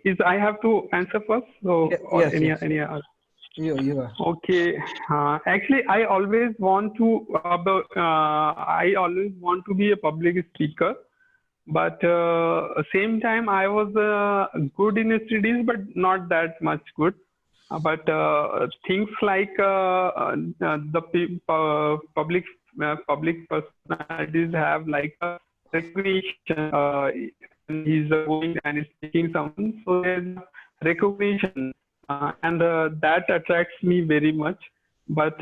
is I have to answer first? So, or Yes, yes. any other? You are. Okay. Actually, I always want to. I always want to be a public speaker, but same time I was good in studies, but not that much good. But things like the public personalities have like a recognition when he's going and speaking someone. So there's recognition, and that attracts me very much. But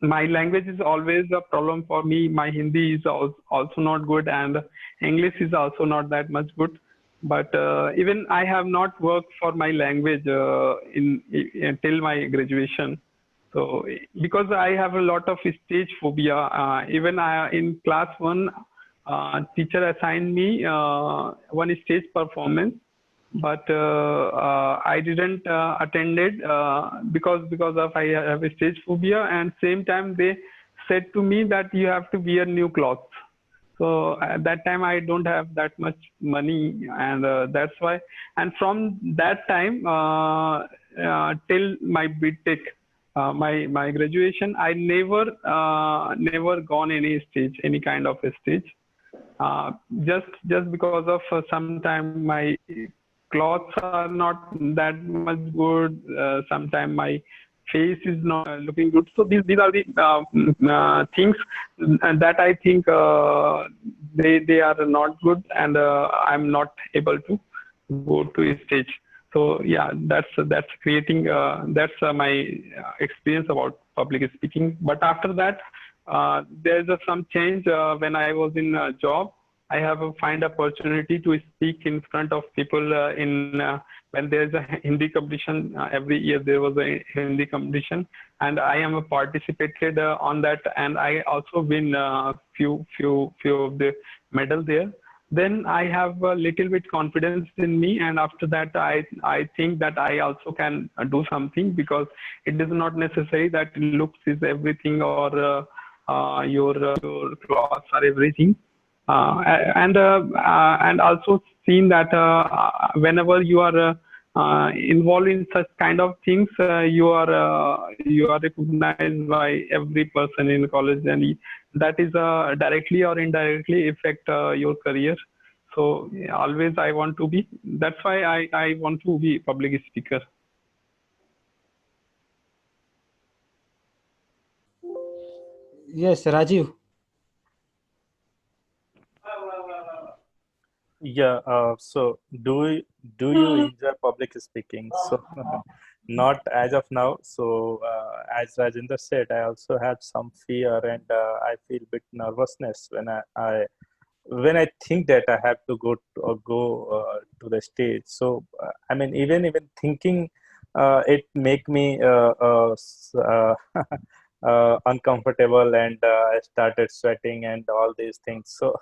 my language is always a problem for me. My Hindi is also not good, and English is also not that much good. But even I have not worked for my language till my graduation. So because I have a lot of stage phobia, even in class one, teacher assigned me one stage performance, but I didn't attend it because of I have a stage phobia, and same time they said to me that you have to wear new clothes. So at that time I don't have that much money, and that's why. And from that time till my BTech, my graduation, I never gone any stage, any kind of a stage. Uh, just because of sometime my clothes are not that much good. Sometimes my face is not looking good. So these are the things that I think they are not good, and I'm not able to go to a stage. So yeah, that's creating my experience about public speaking. But after that, there's some change when I was in a job. I have a find opportunity to speak in front of people in when there's a Hindi competition. Every year there was a Hindi competition, and I am a participated on that, and I also win few of the medal there. Then I have a little bit confidence in me, and after that I think that I also can do something, because it is not necessary that looks is everything, or your clothes are everything. And also seen that whenever you are involved in such kind of things, you are recognized by every person in college, and that is directly or indirectly affect your career. So yeah, always I want to be. That's why I want to be public speaker. Yes, Rajiv. Yeah, do you enjoy public speaking? So not as of now. So as Rajendra said, I also have some fear, and I feel bit nervousness when I think that I have to go to the stage. So I mean, even thinking it make me uncomfortable, and I started sweating and all these things. So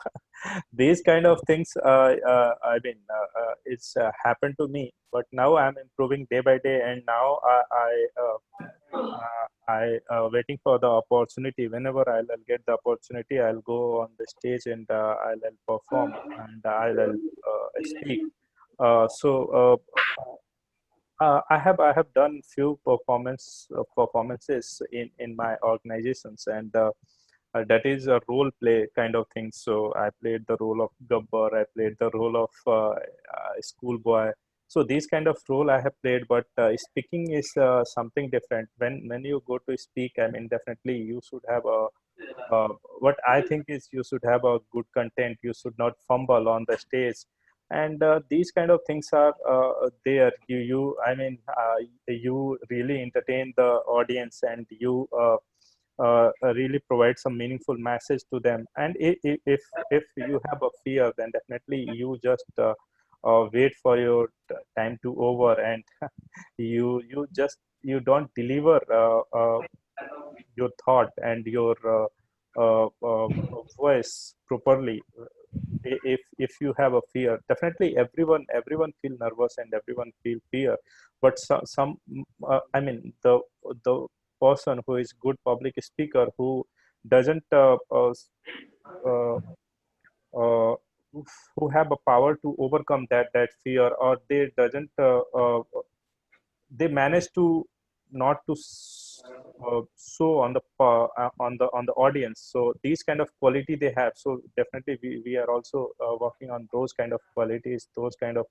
these kind of things, I mean, it's happened to me. But now I'm improving day by day, and now I waiting for the opportunity. Whenever I'll get the opportunity, I'll go on the stage, and I'll perform, and I'll speak. I have done few performances in my organizations, and that is a role play kind of thing. So I played the role of Gabbar, I played the role of schoolboy. So these kind of role I have played, but speaking is something different. When you go to speak, I mean, definitely you should have a what I think is you should have a good content. You should not fumble on the stage, and these kind of things are there. I mean, you really entertain the audience, and you really provide some meaningful message to them. And if you have a fear, then definitely you just wait for your time to over, and you don't deliver your thought and your voice properly. If you have a fear, definitely everyone feel nervous and everyone feel fear. But some I mean, the person who is good public speaker, who doesn't uh, who have a power to overcome that fear, or they doesn't they manage to not to show on the on the audience. So these kind of quality they have. So definitely we are also working on those kind of qualities, those kind of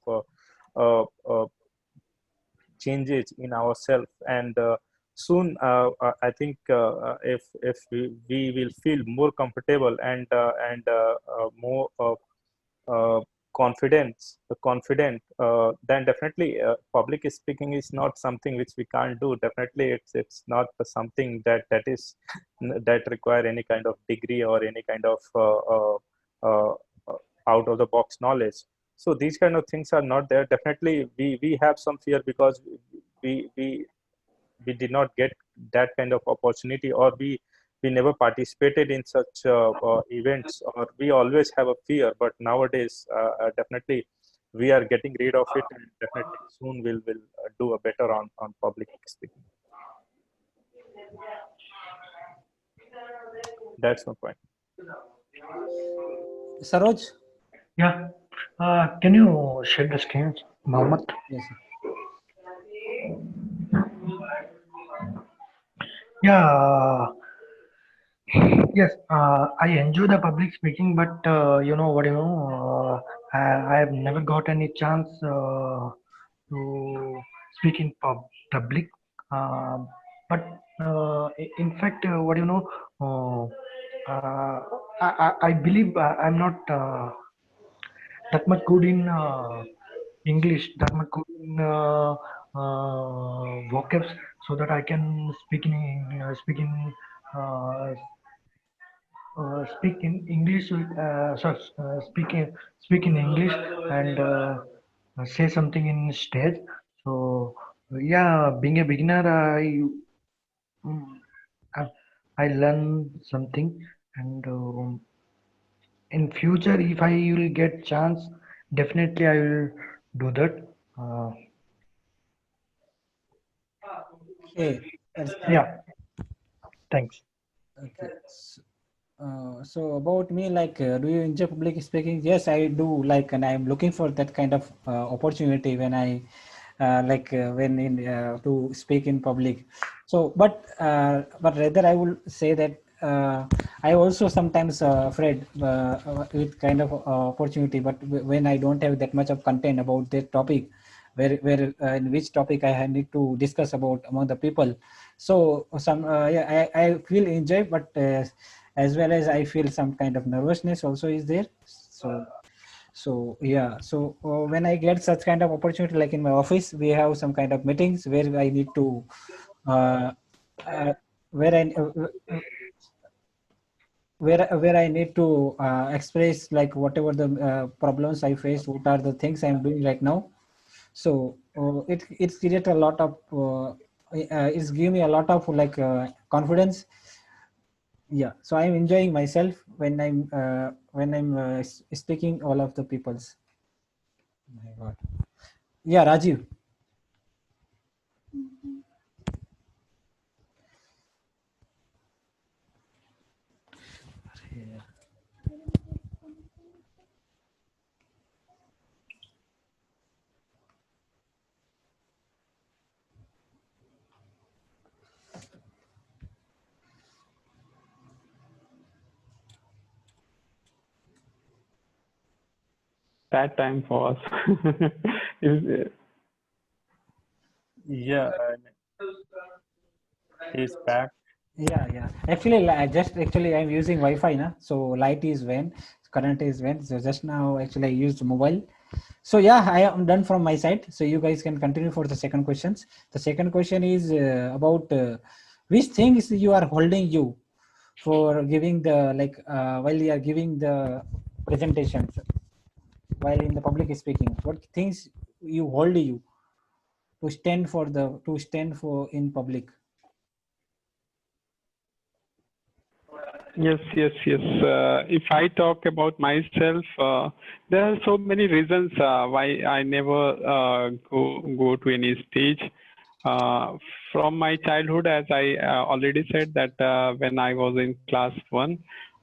changes in ourselves. And soon I think if we will feel more comfortable and more confident, then definitely public speaking is not something which we can't do. Definitely it's not something that require any kind of degree or any kind of uh, out of the box knowledge. So these kind of things are not there. Definitely we have some fear because we we we did not get that kind of opportunity, or we never participated in such events, or we always have a fear. But nowadays definitely we are getting rid of it, and definitely soon will do a better on public speaking. That's my point. Saroj? Yeah. Can you share the screen, Mohammed? Yes. Yeah. Yes. I enjoy the public speaking, but you know what? I have never got any chance to speak in public. Uh, but in fact, uh, I believe I'm not that much good in English, that much good in vocabs, so that I can speak in English. Sorry, speak in English and say something in stage. So yeah, being a beginner, mm, I, I learn something, and in future, if I will get chance, definitely I will do that. Okay. Yeah, thanks. Okay. So about me, like, do you enjoy public speaking? Yes, I do. Like, and I'm looking for that kind of opportunity when I, when in to speak in public. So, but rather I will say that I also sometimes afraid with kind of opportunity. But when I don't have that much of content about that topic, where in which topic I need to discuss about among the people. So yeah, I feel enjoy, but as well as I feel some kind of nervousness also is there. So yeah, so when I get such kind of opportunity, like in my office, we have some kind of meetings where I need to uh, uh, where I where I need to express like whatever the problems I face, what are the things I'm doing right now. So it's create a lot of it's give me a lot of like confidence. Yeah, so I'm enjoying myself when I'm speaking all of the people's. My God. Yeah, Rajiv. Yeah. That time for us. Is- Yeah, he's back. Yeah. Actually, I'm using Wi-Fi now. So light is when, current is when. So just now, actually, I used mobile. So yeah, I am done from my side. So you guys can continue for the second questions. The second question is about which things you are holding you for giving the while you are giving the presentations, while in the public speaking. What things you hold you to stand for in public? Yes. If I talk about myself, there are so many reasons why I never go to any stage. From my childhood, as I already said, that when I was in class one,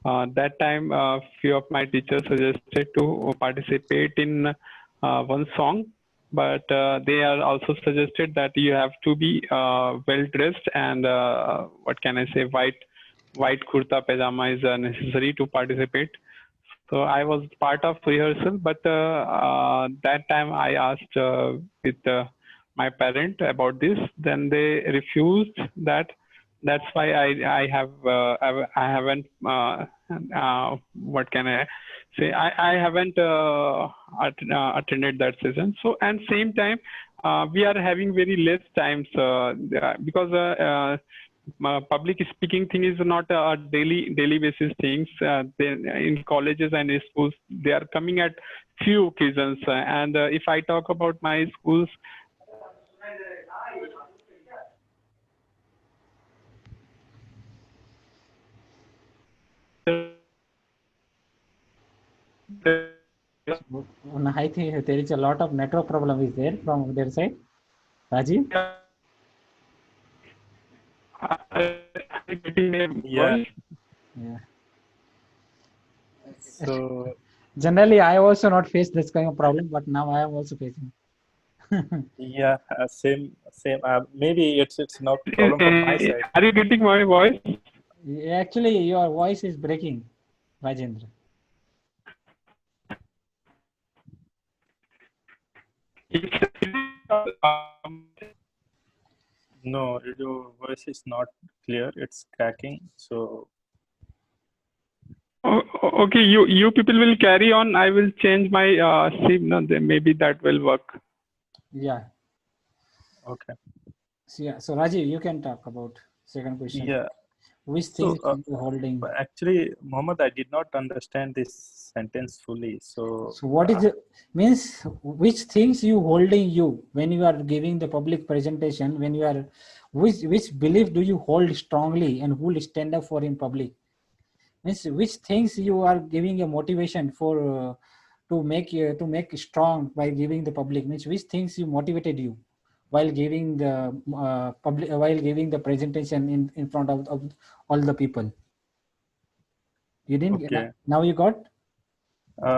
That time, few of my teachers suggested to participate in one song, but they are also suggested that you have to be well dressed and what can I say, white kurta pajama is necessary to participate. So I was part of rehearsal, but that time I asked with my parent about this. Then they refused that. That's why I haven't what can I say, I haven't attended that session. So and same time we are having very less times because public speaking thing is not a daily basis things. In colleges and schools they are coming at few occasions, and if I talk about my schools, I think there is a lot of network problem is there from their side. Rajiv? Yeah. Yeah. So Generally, I also not face this kind of problem, but now I am also facing. yeah, same. Maybe it's not problem from my side. are you getting my voice? Actually, your voice is breaking, Rajendra. No, your voice is not clear. It's cracking. So Okay, you people will carry on. I will change my SIM. No, then maybe that will work. Yeah. okay. So Rajiv, you can talk about second question. Yeah. Which So things you holding? actually, Mohammed, I did not understand this sentence fully. So So what is it means? Which things you holding you when you are giving the public presentation? When you are, which belief do you hold strongly and who will stand up for in public? Means which things you are giving a motivation for to make strong by giving the public? Means which things you motivated you while giving the public while giving the presentation in front of all the people? You didn't okay. now you got.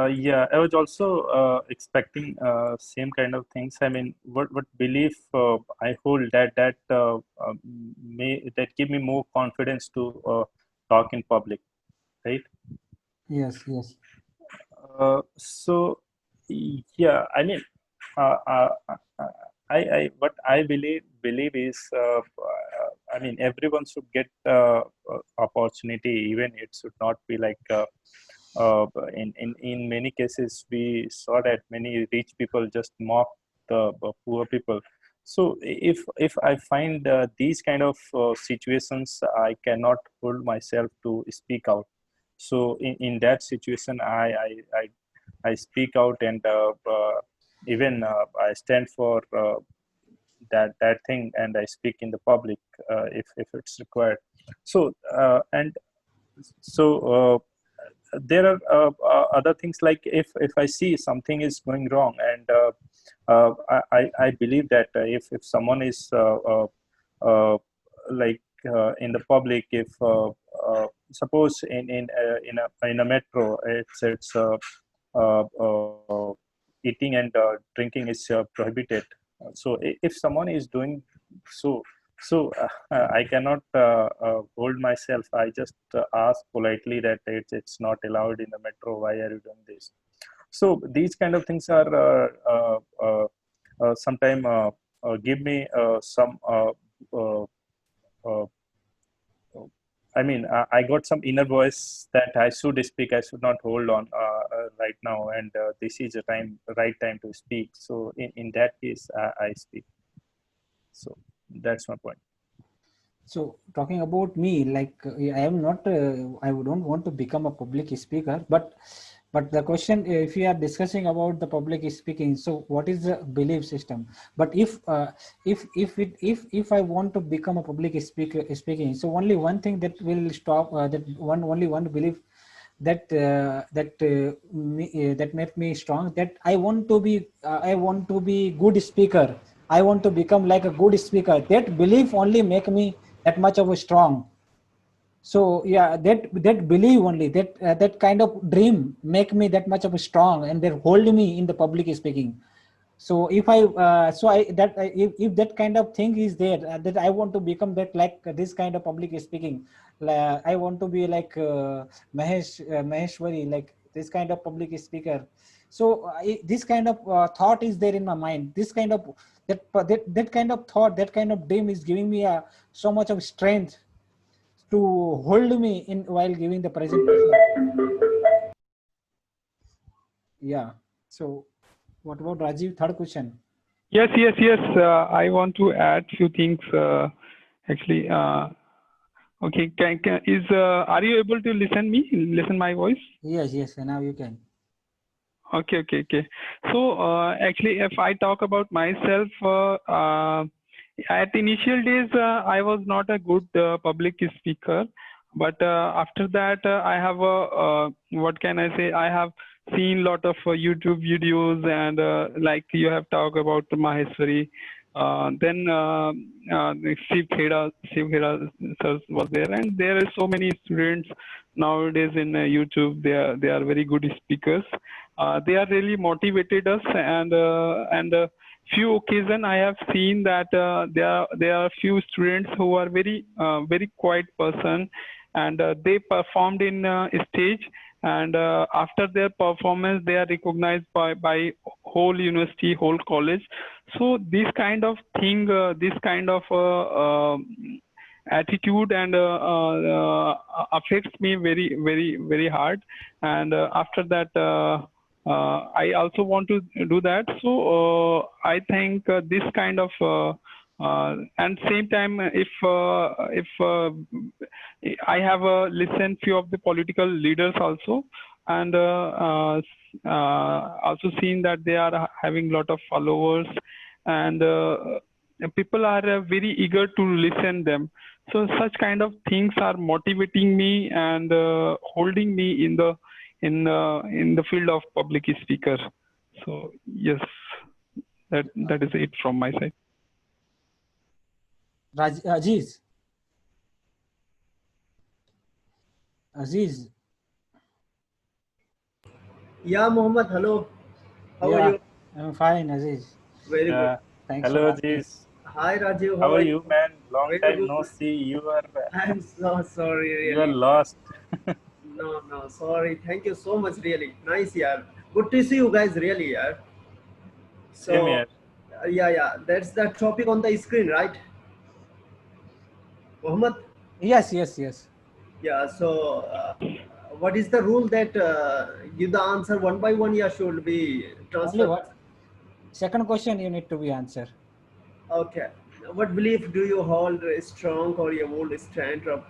Yeah, I was also expecting same kind of things. I mean, what belief I hold that that give me more confidence to talk in public, right? Yes. So yeah, I mean, I what I believe is, I mean, everyone should get opportunity. Even it should not be like. In many cases, we saw that many rich people just mock the poor people. So if I find these kind of situations, I cannot hold myself to speak out. So in that situation, I speak out, and even I stand for that thing, and I speak in the public if it's required. So and so there are other things, like if I see something is going wrong, and I believe that if someone is like in the public, if suppose in a metro, eating and drinking is prohibited. So if someone is doing so, I cannot hold myself. I just ask politely that it's not allowed in the metro. Why are you doing this? So these kind of things are sometimes give me some. I mean, I got some inner voice that I should speak. I should not hold on right now, and this is the right time to speak. So in that case, I speak. So that's my point. So talking about me, like I am not, I don't want to become a public speaker, but the question, if we are discussing about the public speaking, so what is the belief system? But if I want to become a public speaker speaking, so only one thing that will stop only one belief that that make me strong, that I want to be good speaker. I want to become like a good speaker. That belief only make me that much of a strong. So yeah, that belief only, that kind of dream make me that much of a strong, and they hold me in the public speaking. So if if that kind of thing is there, that I want to become that, like this kind of public speaking, I want to be like Maheshwari, like this kind of public speaker. So this kind of thought is there in my mind. This kind of that kind of thought, that kind of dream is giving me so much of strength to hold me in while giving the presentation. Yeah. So what about Rajiv? Third question. Yes. I want to add few things. Actually, okay. Are you able to listen my voice? Yes. Now you can. Okay. So actually, if I talk about myself, at initial days, I was not a good public speaker, but after that, I have what can I say? I have seen lot of YouTube videos, and like you have talked about Maheshwari. Then Shiv Kheda sir was there, and there are so many students nowadays in YouTube. They are very good speakers. They are really motivated us, and few occasion I have seen that there are few students who are very quiet person, and they performed in stage, and after their performance they are recognized by whole university, whole college. So this kind of thing, this kind of attitude and affects me very hard, and after that I also want to do that. So I think this kind of and same time, if I have listened few of the political leaders also, and also seen that they are having lot of followers, and people are very eager to listen them. So such kind of things are motivating me and holding me in the field of public speaker. So yes, that is it from my side. Aziz. Yeah, Mohammed, hello. How are you? I'm fine, Aziz. Very good. Thanks. Hello, Aziz. Hi, Rajiv. How are you, man? Long Very time good. no see. You are. I'm so sorry, really. You are lost. No, sorry. Thank you so much, really. Nice, yeah. Good to see you guys, really, yeah. So, Same here. Yeah. That's the topic on the screen, right? Mohammed? Yes. Yeah, so what is the rule that give the answer one by one, yeah, should be transferred? Only what? Second question you need to be answer. Okay. What belief do you hold strong, or you hold stand up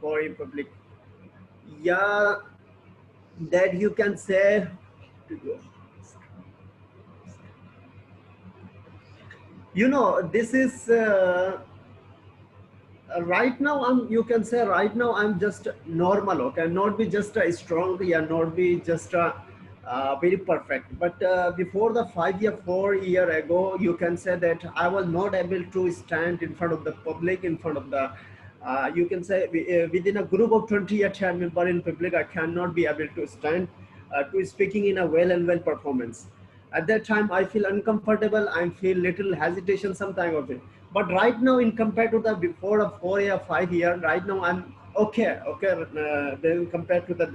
for in public? Yeah, that you can say. You know, this is right now. You can say right now I'm just normal. Okay, not be just a strong, yeah, not be just a very perfect. But before the 4 year ago, you can say that I was not able to stand in front of the public, in front of the you can say within a group of 28 members in public, I cannot be able to stand to speaking in a well performance. At that time, I feel uncomfortable. I feel little hesitation sometime of it. But right now, in compared to the before of 4 year, 5 year, right now I'm okay. Then compared to that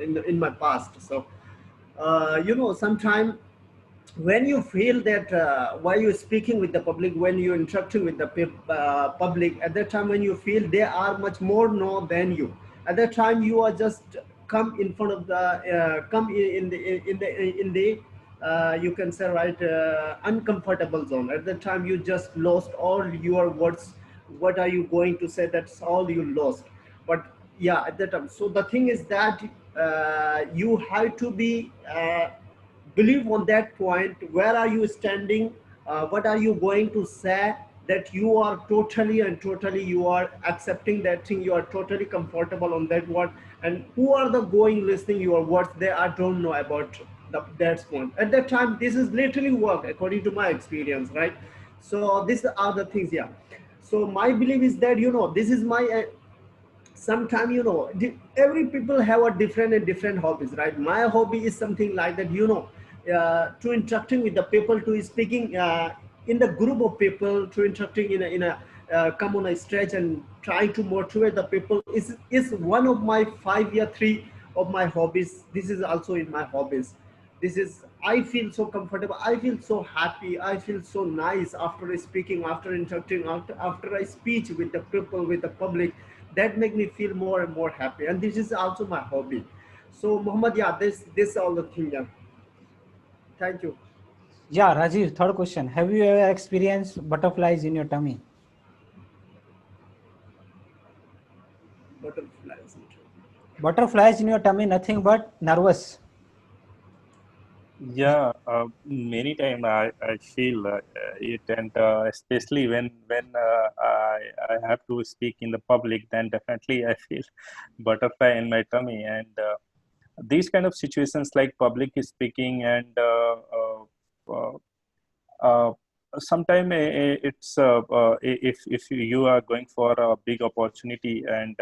in my past. So you know, sometimes when you feel that while you're speaking with the public, when you're interacting with the public, at that time when you feel they are much more know than you, at that time you are just come in front of the come in the you can say right uncomfortable zone. At that time you just lost all your words. What are you going to say? That's all you lost. But yeah, at that time, so the thing is that you have to be believe on that point. Where are you standing? What are you going to say? That you are totally you are accepting that thing, you are totally comfortable on that word. And who are the going listening your words, they are don't know about that point. At that time, this is literally work according to my experience, right? So these are the things, yeah. So my belief is that, you know, this is my sometimes, you know, every people have a different and different hobbies, right? My hobby is something like that, you know, to interacting with the people, to speaking in the group of people, to interacting in a come on a stage and trying to motivate the people is one of my 5 year three of my hobbies. This is also in my hobbies. This is, I feel so comfortable, I feel so happy, I feel so nice after speaking, after interacting, after I speech with the people, with the public. That make me feel more and more happy, and this is also my hobby. So Muhammad, yeah, this all the thing, yeah. Thank you. Yeah, Rajiv, third question. Have you ever experienced butterflies in your tummy? Butterflies. Butterflies in your tummy, nothing but nervous. Yeah, many time I feel it, and especially when I have to speak in the public, then definitely I feel butterfly in my tummy. And these kind of situations like public speaking and uh, uh, sometimes it's if you are going for a big opportunity and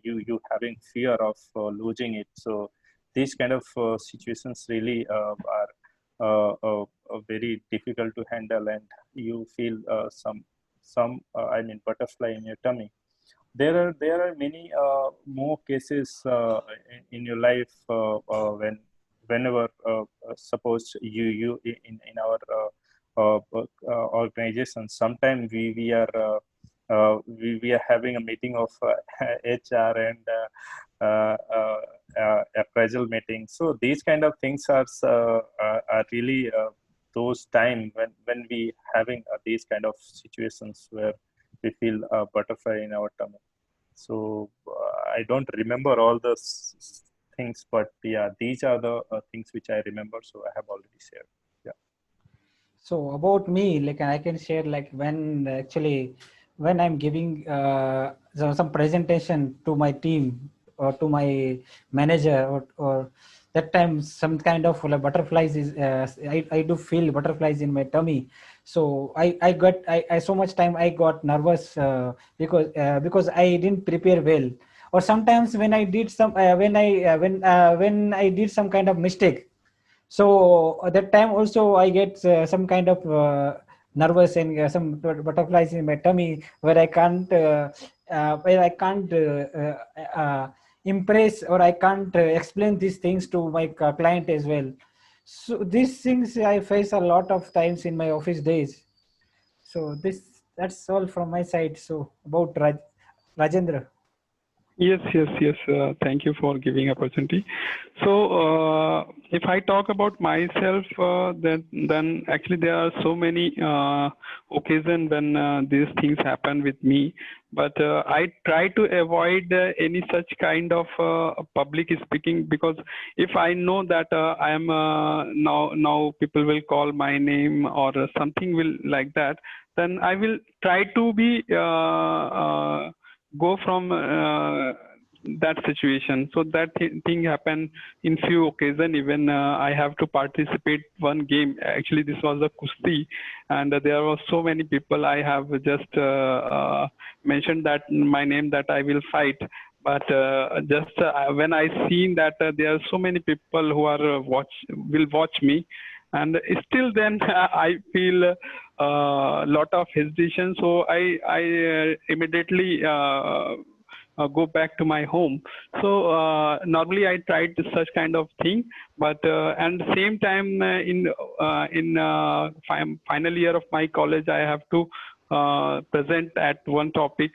you having fear of losing it, so these kind of situations really are very difficult to handle, and you feel some I mean butterfly in your tummy. There are many more cases in your life whenever suppose you in our organization, sometimes we are having a meeting of HR and appraisal meeting. So these kind of things are really those time when we having these kind of situations where we feel a butterfly in our tummy. So I don't remember all the things, but yeah, these are the things which I remember. So I have already shared. Yeah. So about me, like I can share like when actually when I'm giving some presentation to my team or to my manager or that time some kind of like butterflies is I do feel butterflies in my tummy. So I so much time I got nervous because I didn't prepare well, or sometimes when I did some when I did some kind of mistake. So at that time also I get some kind of nervous and some butterflies in my tummy where I can't impress, or I can't explain these things to my client as well. So these things I face a lot of times in my office days. So that's all from my side. So about Rajendra. Yes, yes, yes. Thank you for giving opportunity. So, if I talk about myself, then actually there are so many occasions when these things happen with me. But I try to avoid any such kind of public speaking, because if I know that I am now people will call my name or something will like that, then I will try to be go from that situation. So that thing happened in few occasions. Even I have to participate one game. Actually, this was a kusti, and there were so many people. I have just mentioned that my name that I will fight. But just when I seen that there are so many people who are will watch me, and still then I feel lot of hesitation. So I immediately go back to my home. So normally I tried such kind of thing, but and same time in final year of my college, I have to present at one topic.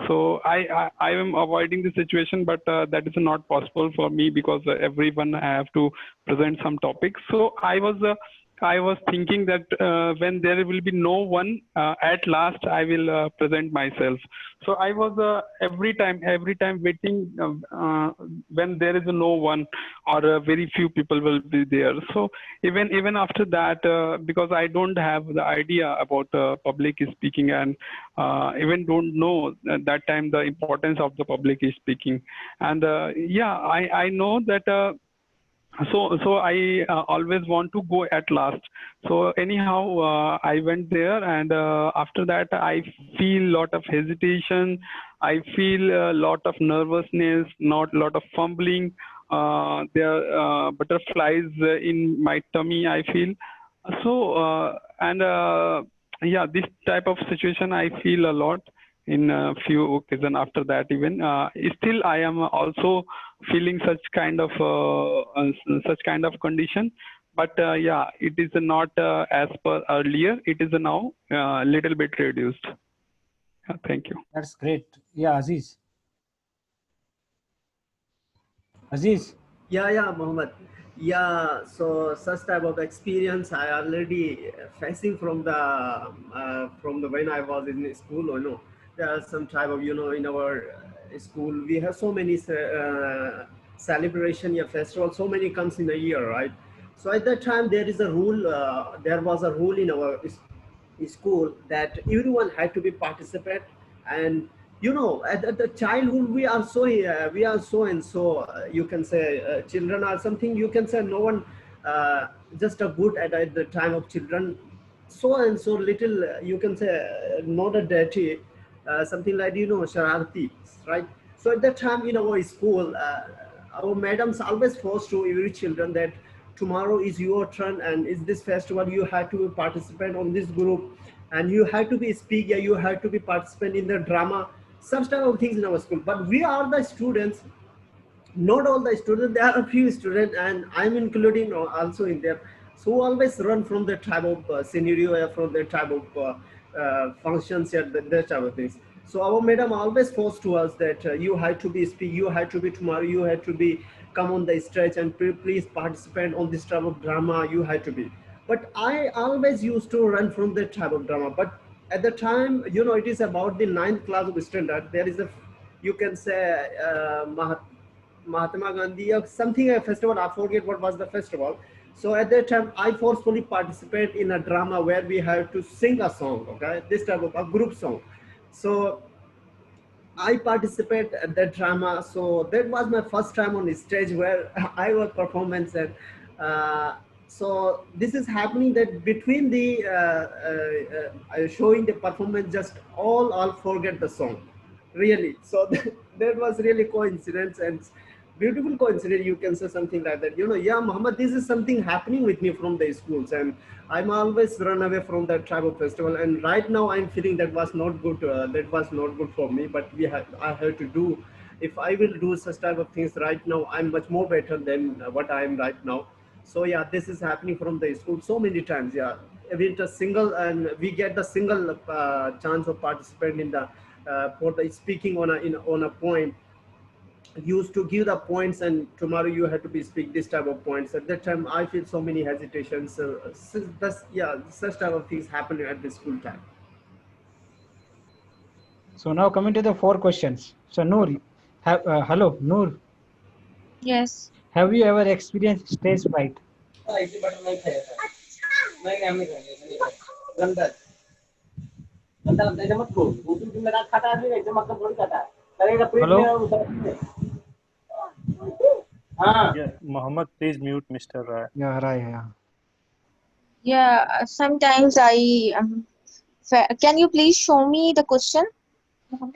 So I am avoiding the situation, but that is not possible for me because everyone have to present some topics. So I was thinking that when there will be no one, at last I will present myself. So I was every time waiting when there is no one or very few people will be there. So even after that, because I don't have the idea about public speaking, and even don't know at that time the importance of the public speaking. And yeah, I know that. so I always want to go at last. So anyhow, I went there, and after that I feel lot of hesitation. I feel a lot of nervousness, not lot of fumbling. There are butterflies in my tummy, I feel. So and yeah, this type of situation I feel a lot in a few occasions. After that, even still I am also feeling such kind of condition. But yeah, it is not as per earlier. It is now little bit reduced. Thank you. That's great. Yeah, Aziz. Aziz. Yeah, Mohammed. Yeah, so such type of experience I already facing from the when I was in school. There are some type of in our school we have so many celebration, yeah, festival. So many comes in a year, right? So at that time there is a rule. There was a rule in our school that everyone had to be participate. And at the childhood we are so and so, you can say, children are something, you can say, no one just a good at the time of children, so and so little, you can say, not a dirty, something like shararati, right? So at that time in our school, our madams always forced to every children that tomorrow is your turn, and is this festival you have to participate on this group, and you have to be speaker, you have to be participant in the drama, such type of things in our school. But we are the students, not all the students, there are a few students, and I'm including also in there, so always run from the type of scenario, from the type of functions and that type of things. So our madam always forced to us that you have to be speak, you have to be tomorrow, you have to be come on the stage and please participate on this type of drama, you have to be. But I always used to run from that type of drama. But at the time, it is about the ninth class of standard, there is a, you can say, Mahatma Gandhi or something, a festival, I forget what was the festival. So at that time I forcefully participate in a drama where we have to sing a song, okay, this type of a group song. So I participate at that drama. So that was my first time on the stage where I was performance. And so this is happening that between the showing the performance, just all forget the song, really. So that was really coincidence, and beautiful coincidence, you can say, something like that. Yeah, Muhammad, this is something happening with me from the schools, and I'm always run away from that type of festival. And right now I'm feeling that was not good, that was not good for me. But I have to do, if I will do such type of things right now, I'm much more better than what I am right now. So yeah, this is happening from the school so many times. Yeah, with a single, and we get the single chance of participating in the for the speaking on a point, used to give the points, and tomorrow you have to be speak this type of points. At that time I feel so many hesitations. Yeah, such type of things happen at the school time. So now coming to the 4 questions. So Noor, hello Noor, Yes. have you ever experienced stage fright? Hello. Yeah, Muhammad, please mute Mr. Rai. Yeah, right. Yeah. Yeah, sometimes I can you please show me the question?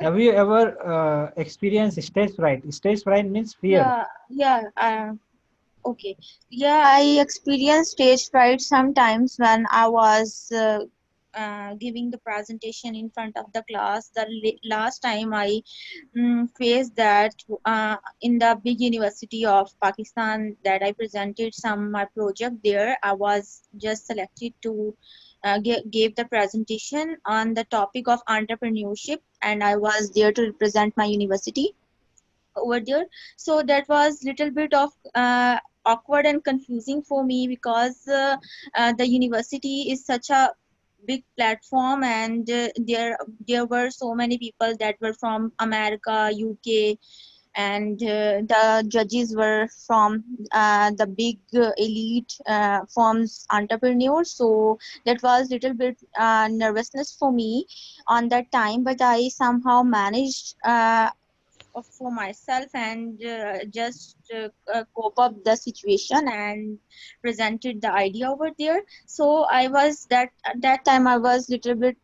Have you ever experienced stage fright? Stage fright means fear. Yeah. Okay. Yeah, I experienced stage fright sometimes when I was giving the presentation in front of the class. The last time I faced that in the big university of Pakistan, that I presented my project there. I was just selected to gave the presentation on the topic of entrepreneurship, and I was there to represent my university over there. So that was little bit of awkward and confusing for me, because the university is such a big platform, and there were so many people that were from America, UK, and the judges were from the big elite firms entrepreneurs. So that was little bit nervousness for me on that time, but I somehow managed for myself and just cope up the situation and presented the idea over there. So I was that at that time I was little bit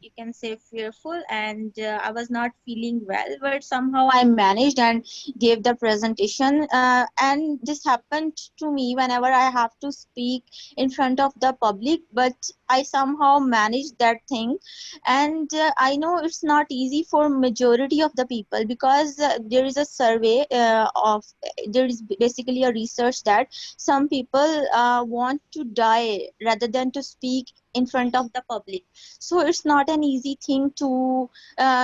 you can say fearful, and I was not feeling well, but somehow I managed and gave the presentation, and this happened to me whenever I have to speak in front of the public, but I somehow managed that thing. And I know it's not easy for majority of the people, because there is a survey of there is basically a research that some people want to die rather than to speak in front of the public. So it's not an easy thing to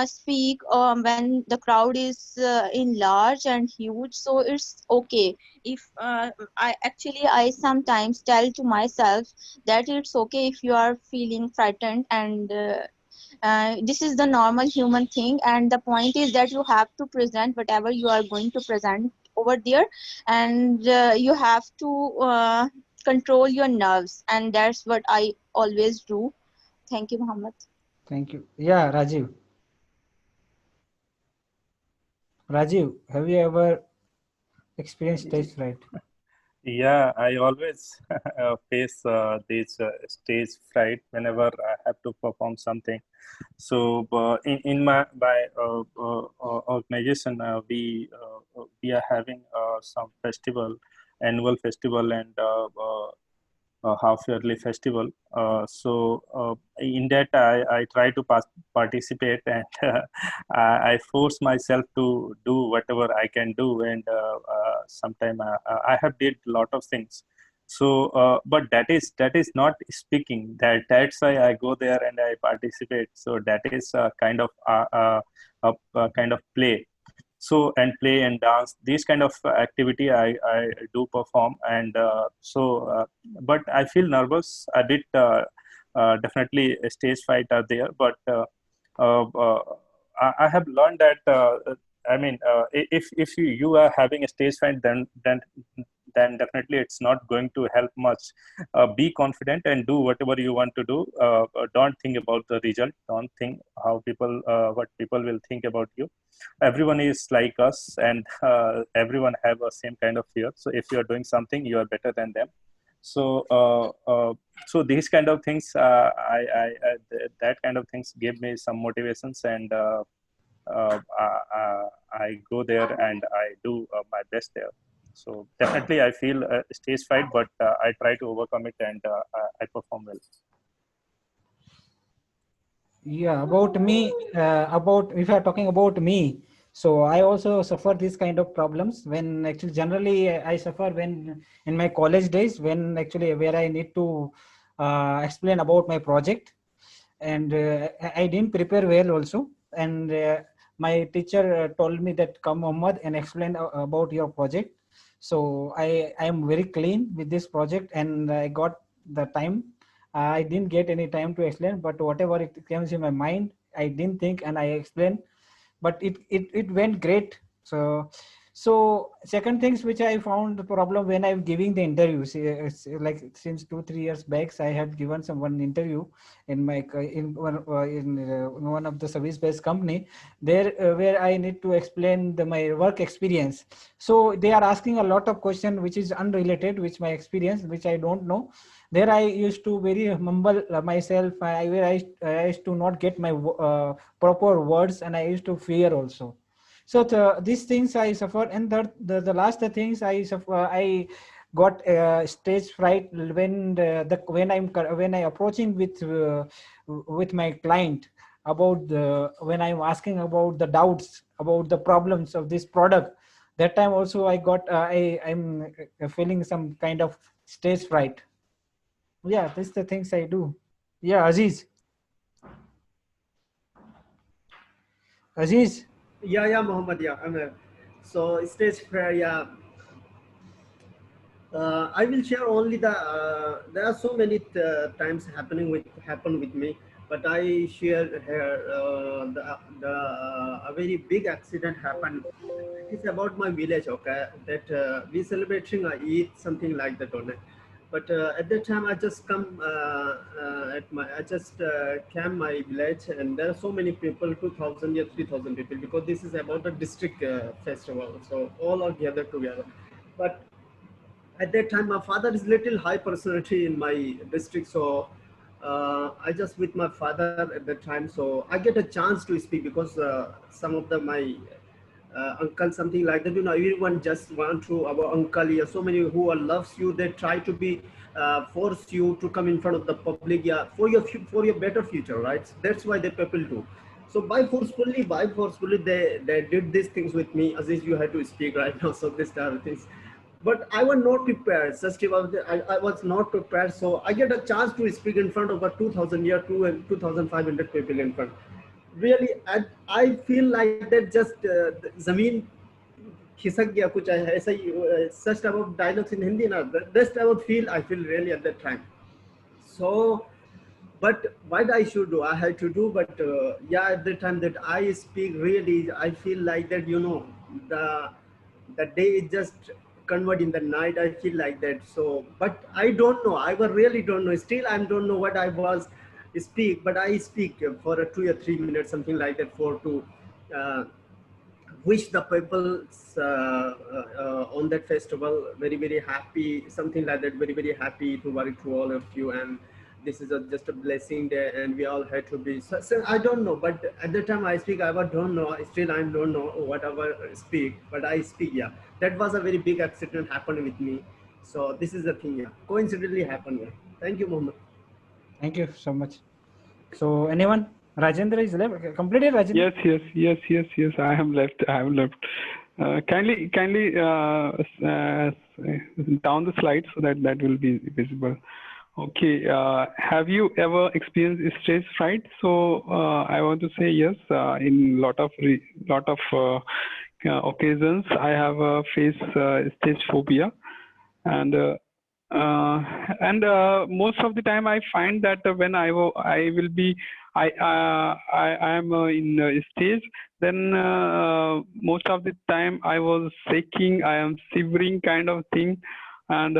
speak when the crowd is in large and huge. So it's okay if I sometimes tell to myself that it's okay if you are feeling frightened, and this is the normal human thing, and the point is that you have to present whatever you are going to present over there, and you have to control your nerves, and that's what I always do. Thank you, Muhammad. Thank you. Yeah, Rajiv. Rajiv, have you ever experienced stage fright? Yeah, I always face this stage fright whenever I have to perform something. So in my organization, we are having some festival, annual festival, and half yearly festival. In that, I try to participate, and I force myself to do whatever I can do. And sometimes I have did a lot of things. So, but that is not speaking. That's why I go there and I participate. So that is a kind of play. So, and play and dance, these kind of activity I do perform. And but I feel nervous a bit. Definitely a stage fright are there, but uh, I have learned that I mean, if you are having a stage fright, then definitely it's not going to help much. Be confident and do whatever you want to do. Don't think about the result. Don't think how people what people will think about you. Everyone is like us, and everyone have a same kind of fear. So if you are doing something, you are better than them. So so these kind of things, that kind of things give me some motivations, and I go there and I do my best there. So definitely I feel stage fright, but I try to overcome it, and I perform well. Yeah, about me, about if you are talking about me, so I also suffer these kind of problems when actually generally I suffer when in my college days, when actually where I need to explain about my project, and I didn't prepare well also, and my teacher told me that come Muhammad and explain about your project. So I am very clean with this project, and I got the time. I didn't get any time to explain, but whatever it comes in my mind, I didn't think and I explained, but it went great. So second things which I found the problem when I'm giving the interviews, like since 2-3 years back, I have given someone interview in my in one of the service based company there, where I need to explain my work experience. So they are asking a lot of question which is unrelated with my experience, which I don't know. There I used to very humble myself. I used to not get my proper words, and I used to fear also. So these things I suffer, and the last the things I suffer, I got stage fright when when I approaching with my client about the when I'm asking about the doubts about the problems of this product. That time also I got I'm feeling some kind of stage fright. Yeah, that's the things I do. Yeah, Aziz. Yeah, Muhammad. Yeah, I'm a, so stage prayer. Yeah, I will share only the. There are so many times happen with me, but I share here a very big accident happened. It's about my village. Okay, that we celebrating Eid, something like that. Okay? But at that time, I just come I just came my village, and there are so many people, 2,000 or 3,000 people, because this is about a district festival. So all are gathered together. But at that time, my father is little high personality in my district, so I just with my father at that time, so I get a chance to speak, because some of the my uncle, something like that, everyone just want to our uncle. Yeah, so many who are loves you, they try to be force you to come in front of the public, yeah, for your for your better future, right? That's why the people do. So by forcefully, they did these things with me, as if you had to speak right now. So this type of things, but I was not prepared. I was not prepared. So I get a chance to speak in front of a 2,000 year, 2,500 people in front. Really, I feel like that just zameen खिसक गया कुछ ऐसा ही, such type of dialogues in Hindi ना, this type of feel I feel really at that time. So, but what I should do, I had to do. But yeah, at the time that I speak, really, I feel like that, the the day is just convert in the night. I feel like that. So, but I don't know. I really don't know. Still, I don't know what I was speak. But I speak for a 2 or 3 minutes, something like that, for to. Wish the people on that festival very very happy, something like that, very very happy to work to all of you, and this is just a blessing day, and we all had to be. So I don't know, but at the time I speak, I don't know. Still I don't know whatever speak, but I speak. Yeah, that was a very big accident happened with me. So this is the thing. Yeah, coincidentally happened. Yeah. Thank you, Mohammed. Thank you so much. So anyone? Rajendra is left. Completed, Rajendra? Yes. I am left. Kindly down the slide so that will be visible. Okay. Have you ever experienced stage fright? So I want to say yes. In lot of occasions, I have faced stage phobia, and most of the time I find that when I will be I am in stage, then most of the time I was shaking, I am shivering kind of thing, and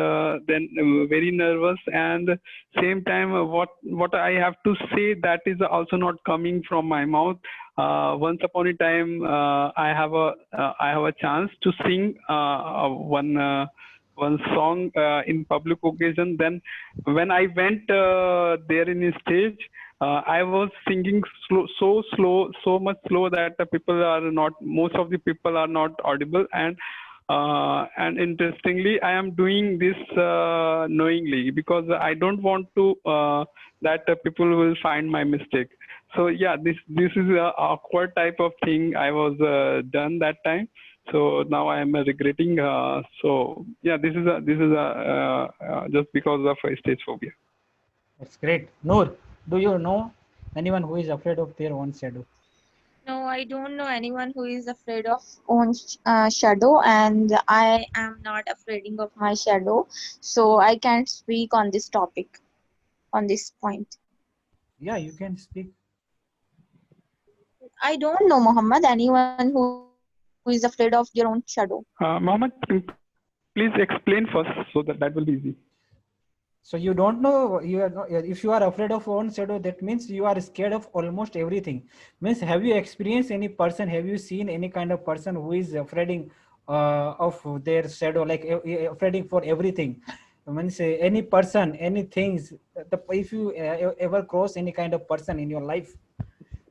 then very nervous, and same time what I have to say, that is also not coming from my mouth. Once upon a time, I have a chance to sing one song in public occasion. Then when I went there in stage, I was singing so much slow that most of the people are not audible. And interestingly, I am doing this knowingly, because I don't want to that people will find my mistake. So yeah, this is a awkward type of thing I was done that time. So now I am regretting. So yeah, this is just because of stage phobia. That's great. Noor, do you know anyone who is afraid of their own shadow? No, I don't know anyone who is afraid of own shadow, and I am not afraid of my shadow, so I can't speak on this topic, on this point. Yeah, you can speak. I don't know, Muhammad, anyone who is afraid of their own shadow. Mohammed, please explain first, so that will be easy. So you don't know, you are not, if you are afraid of own shadow, that means you are scared of almost everything. Means, have you experienced any person, have you seen any kind of person who is afraid of their shadow, like afraid for everything? Means any person, any things, if you ever cross any kind of person in your life,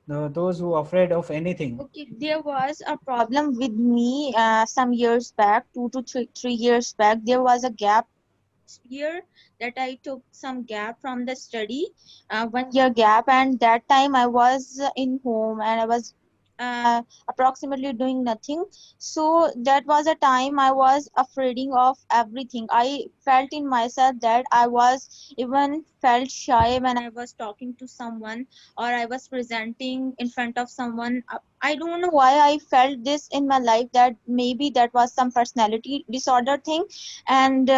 those who are afraid of anything. Okay, there was a problem with me some years back, 2 to 3 years back. There was a gap year that I took some gap from the study, 1 year gap, and that time I was in home and I was approximately doing nothing. So that was a time I was afraid of everything. I felt in myself that I was even felt shy when I was talking to someone or I was presenting in front of someone. I don't know why I felt this in my life, that maybe that was some personality disorder thing, and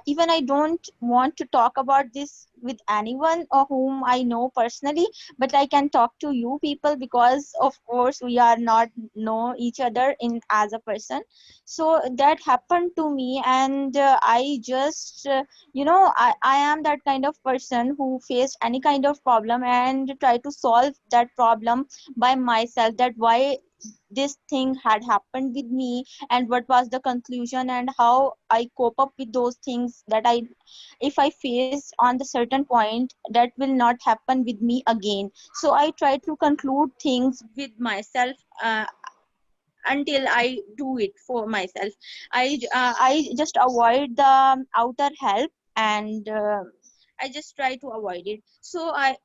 even I don't want to talk about this with anyone or whom I know personally, but I can talk to you people because of course we are not know each other in as a person. So that happened to me, and I just I am that kind of person who faced any kind of problem and try to solve that problem by myself, that why this thing had happened with me and what was the conclusion and how I cope up with those things, that I if I face on the certain point that will not happen with me again. So I try to conclude things with myself until I do it for myself. I just avoid the outer help, and I just try to avoid it. So I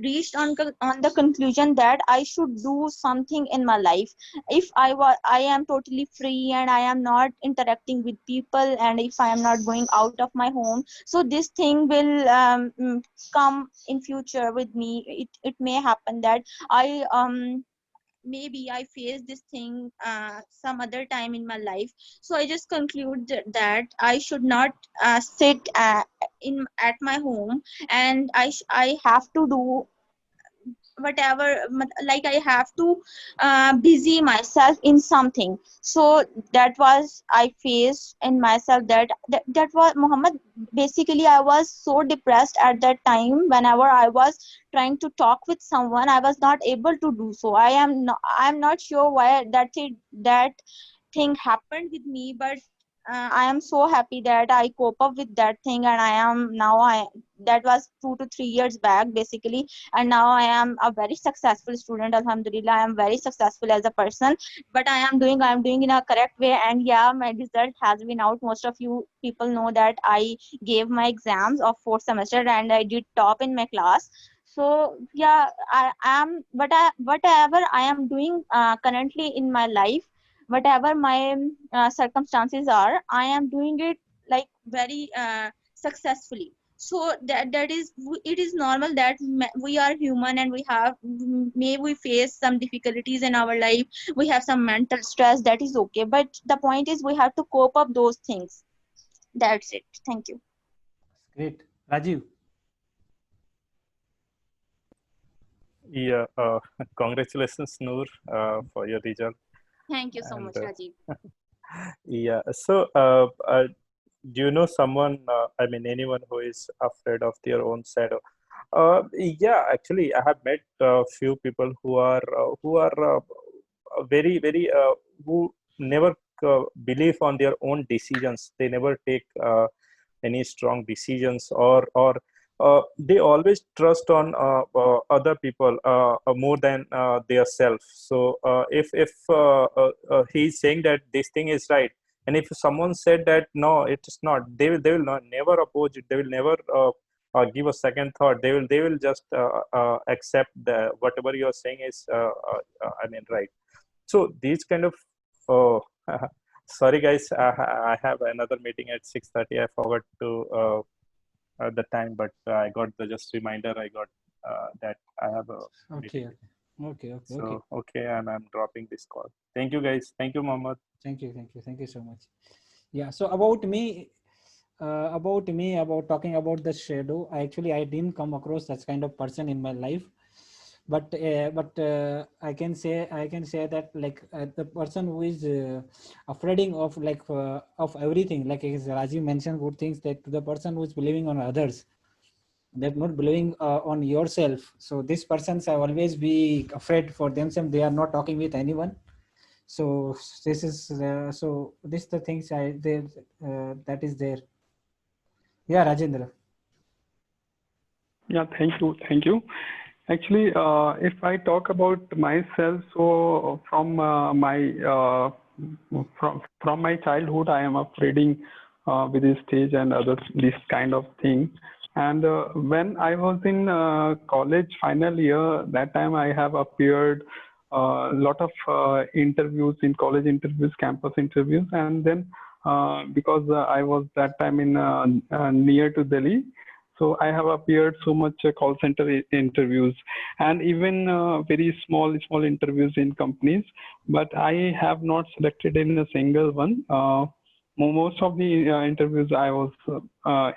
reached on the conclusion that I should do something in my life. If I am totally free and I am not interacting with people, and if I am not going out of my home, so this thing will come in future with me. It may happen that I maybe I face this thing some other time in my life. So I just conclude that I should not sit in at my home, and I have to do whatever, like I have to busy myself in something. So that was I faced in myself, that was Muhammad. Basically I was so depressed at that time. Whenever I was trying to talk with someone, I was not able to do so. I'm not sure why that thing happened with me, but I am so happy that I cope up with that thing, and I am now I that was 2 to 3 years back basically, and now I am a very successful student. Alhamdulillah, I am very successful as a person. But I am doing in a correct way, and yeah, my result has been out. Most of you people know that I gave my exams of fourth semester and I did top in my class. So yeah, I am whatever I am doing currently in my life, whatever my circumstances are, I am doing it like very successfully. So that is, it is normal that we are human and we have, may we face some difficulties in our life, we have some mental stress, that is okay, but the point is we have to cope up those things. That's it. Thank you. Great. Rajiv. Yeah, congratulations, Noor, for your result. Thank you so much, And Rajiv. yeah, so do you know someone, I mean, anyone who is afraid of their own shadow? Yeah, actually, I have met a few people who are very, very who never believe on their own decisions. They never take any strong decisions, or they always trust on other people more than their self. So if he's saying that this thing is right, and if someone said that no, it is not, they will not never oppose it. They will never give a second thought. They will just accept whatever you're saying is I mean, right. So these kind of sorry guys, I have another meeting at 6:30. I forgot to the time, but I got the just reminder. I got that I have a Okay. meeting. Okay. So okay, I'm dropping this call. Thank you guys. Thank you, Mohammed. Thank you so much. Yeah. So about me, about talking about the shadow, I didn't come across such kind of person in my life, but I can say that like the person who is afraid of of everything, like as Rajiv mentioned good things, that to the person who is believing on others, that not believing on yourself. So these persons have always be afraid for themselves. They are not talking with anyone. So this is this the things that is there. Yeah, Rajendra. Yeah, thank you. Actually, if I talk about myself, so from my childhood, I am afraid with this stage and other this kind of thing. And when I was in college final year, that time I have appeared a lot of interviews in college interviews, campus interviews, and then because I was that time in near to Delhi. So I have appeared so much call center interviews and even very small interviews in companies, but I have not selected in a single one. most of the interviews I was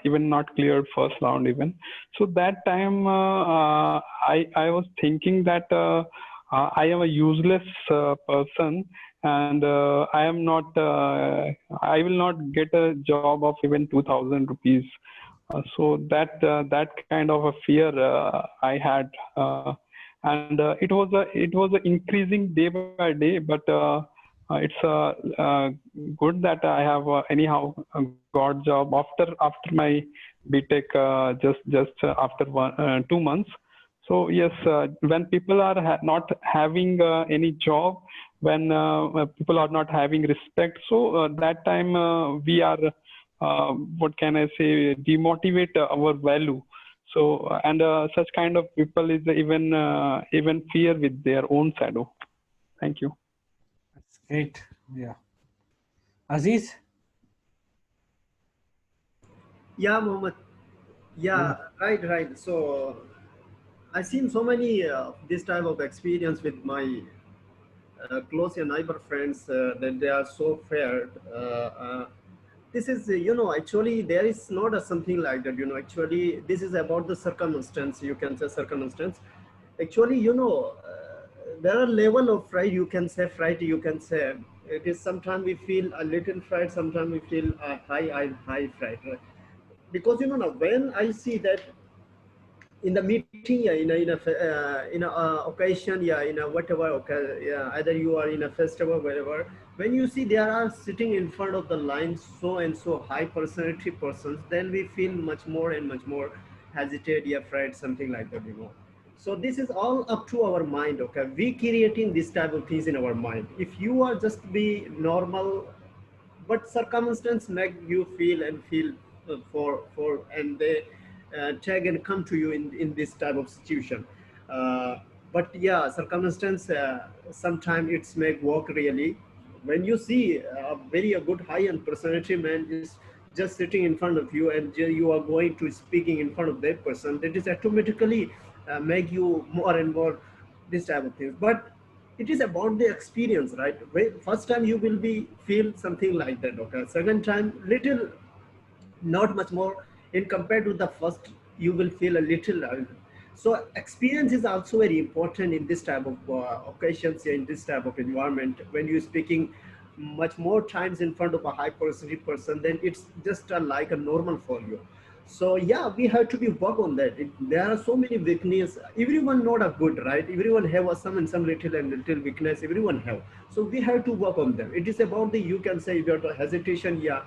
even not cleared first round even. So that time I was thinking that I am a useless person, and I am not I will not get a job of even 2,000 rupees. So that kind of a fear I had, and it was increasing day by day, but it's good that I have anyhow got job after my BTech, just after 2 months. So yes, when people are not having any job, when people are not having respect, so that time we are what can I say, demotivate our value. So and such kind of people is even fear with their own shadow. Thank you. That's great. Yeah. Aziz? Yeah, Mohammed. Yeah. Yeah, right. So I've seen so many this type of experience with my close and neighbor friends that they are so fair. This is, actually there is not a something like that. Actually this is about the circumstance. You can say circumstance. Actually, there are level of fright. You can say fright. You can say it is. Sometimes we feel a little fright. Sometimes we feel a high fright. Right? Because now when I see that in the meeting, yeah, in a occasion, yeah, in a whatever, okay, yeah, either you are in a festival, wherever, when you see there are sitting in front of the line so and so high personality persons, then we feel much more and much more hesitate, yeah, afraid, something like that. So this is all up to our mind. Okay, we creating this type of things in our mind. If you are just be normal, but circumstance make you feel for and they tag and come to you in this type of situation. But yeah, circumstance sometimes it's make work really. When you see a very a good high end personality man is just sitting in front of you, and you are going to speaking in front of that person, that is automatically make you more and more this type of things. But it is about the experience, right? First time you will be feel something like that, okay, second time little, not much more, in compared to the first, you will feel a little. So experience is also very important in this type of occasions, in this type of environment. When you're speaking much more times in front of a high personality person, then it's just like a normal for you. So yeah, we have to be work on that. There are so many weakness. Everyone not a good, right? Everyone have a some and some little and little weakness. Everyone have. So we have to work on them. It is about the, you can say, your hesitation. Yeah,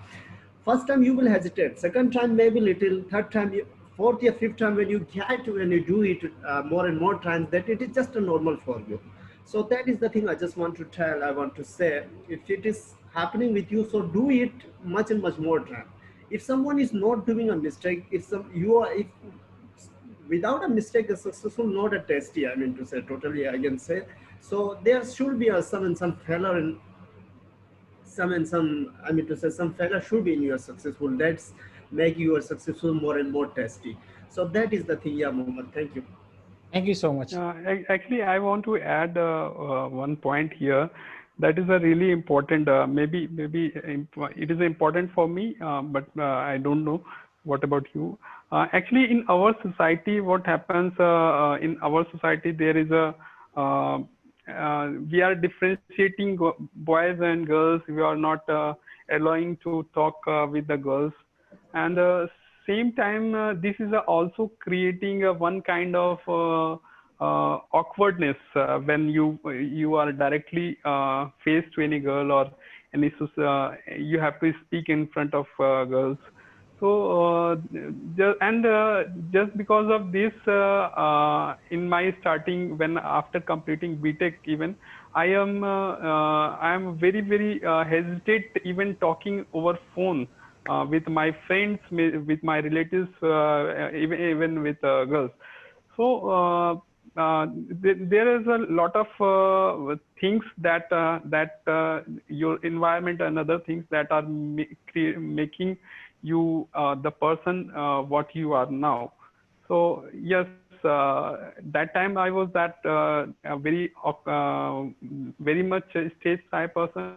first time you will hesitate. Second time maybe little. Third time, fourth or fifth time, when you do it more and more times, that it is just a normal for you. So that is the thing I just want to tell. I want to say, if it is happening with you, so do it much and much more time. If someone is not doing a mistake, if you are, if without a mistake, a successful, not a testy, I mean to say, totally I can say. So there should be a some and some failure, and some, I mean to say, some failure should be in your successful. That's make you successful more and more testy. So that is the thing. Yeah, Mohammed, thank you. Thank you so much. Actually, I want to add one point here. That is a really important. Maybe it is important for me, but I don't know. What about you? Actually, in our society, what happens in our society, there is a we are differentiating boys and girls. We are not allowing to talk with the girls, and same time this is also creating one kind of awkwardness when you are directly faced to any girl or any you have to speak in front of girls. So just because of this, in my starting, when after completing BTech, even I am very hesitate even talking over phone with my friends, with my relatives, even with girls. So there is a lot of things that your environment and other things that are making you the person what you are now. So yes, that time I was that very much a stage shy person.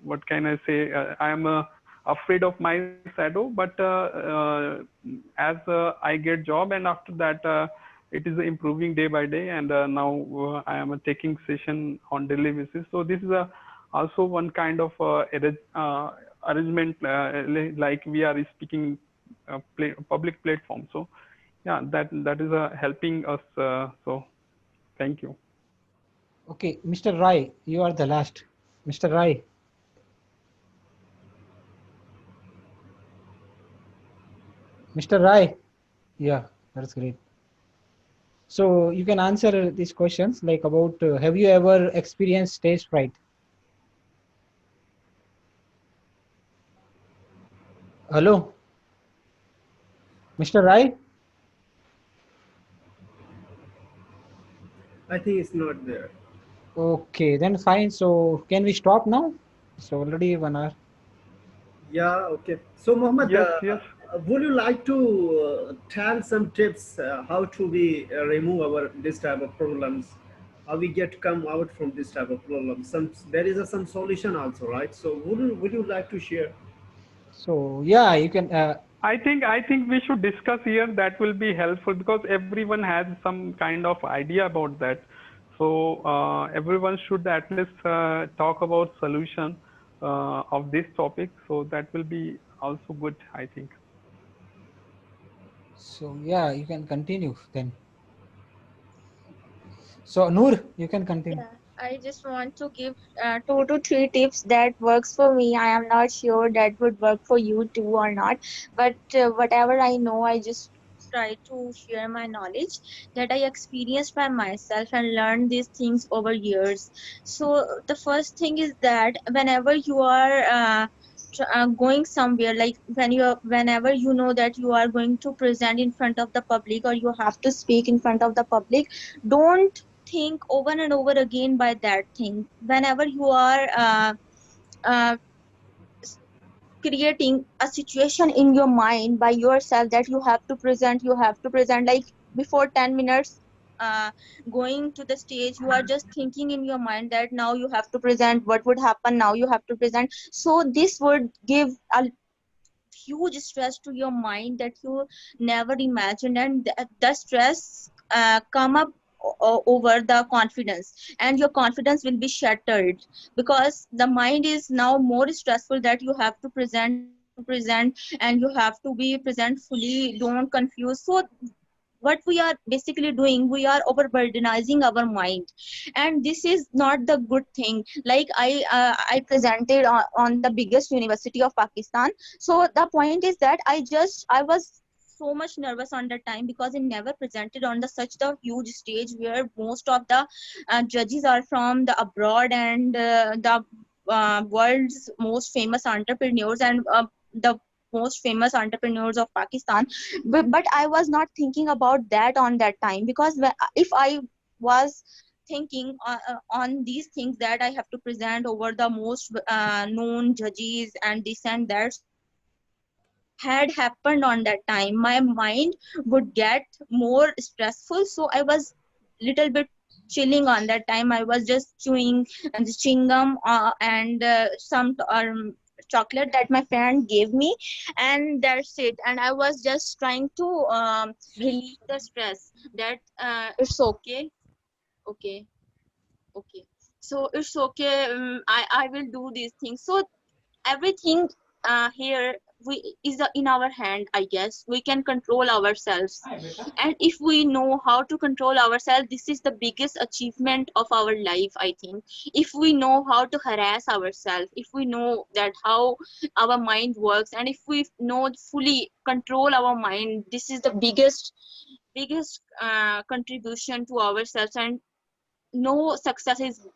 what can I say? I am afraid of my shadow, but as I get job, and after that it is improving day by day, and now I am taking session on daily basis. So this is also one kind of arrangement, like we are speaking public platform. So yeah, that is helping us. So thank you. Okay, Mr. Rai, you are the last. Mr. Rai. Mr. Rai. Yeah, that's great. So you can answer these questions like about have you ever experienced stage fright? Hello, Mr. Rai. I think it's not there. Okay, then fine. So can we stop now? It's already 1 hour. Yeah, okay. So, Mohammed, Yes, yes. would you like to tell some tips how to we remove our this type of problems? How we get come out from this type of problem? Some there is some solution also, right? So, would you like to share? So yeah, you can. I think we should discuss here. That will be helpful because everyone has some kind of idea about that. So everyone should at least talk about solution of this topic. So that will be also good, I think. So yeah, you can continue then. So Noor, you can continue. Yeah, I just want to give 2 to 3 tips that works for me. I am not sure that would work for you too or not, but whatever I know, I just try to share my knowledge that I experienced by myself and learned these things over years. So the first thing is that whenever you are going somewhere, like whenever you know that you are going to present in front of the public or you have to speak in front of the public, don't think over and over again by that thing. Whenever you are uh, creating a situation in your mind by yourself that you have to present like before 10 minutes going to the stage, you are just thinking in your mind that now you have to present, what would happen, now you have to present. So this would give a huge stress to your mind that you never imagined, and the stress come up over the confidence, and your confidence will be shattered because the mind is now more stressful that you have to present and you have to be present fully, don't confuse. So what we are basically doing, we are overburdenizing our mind, and this is not the good thing. Like I presented on the biggest university of Pakistan. So the point is that I was so much nervous on that time because I never presented on the such the huge stage where most of the judges are from the abroad, and the world's most famous entrepreneurs, and the most famous entrepreneurs of Pakistan. But I was not thinking about that on that time, because if I was thinking on these things that I have to present over the most known judges and this and that, so whatever had happened on that time, my mind would get more stressful. So I was little bit chilling on that time. I was just chewing and chewing gum and some chocolate that my friend gave me, and that's it. And I was just trying to relieve the stress that it's okay, okay, okay, so it's okay. I will do these things. So everything here we is in our hand, I guess. We can control ourselves, and if we know how to control ourselves, this is the biggest achievement of our life, I think. If we know how to harass ourselves, if we know that how our mind works, and if we know fully control our mind, this is the biggest contribution to ourselves. And no success is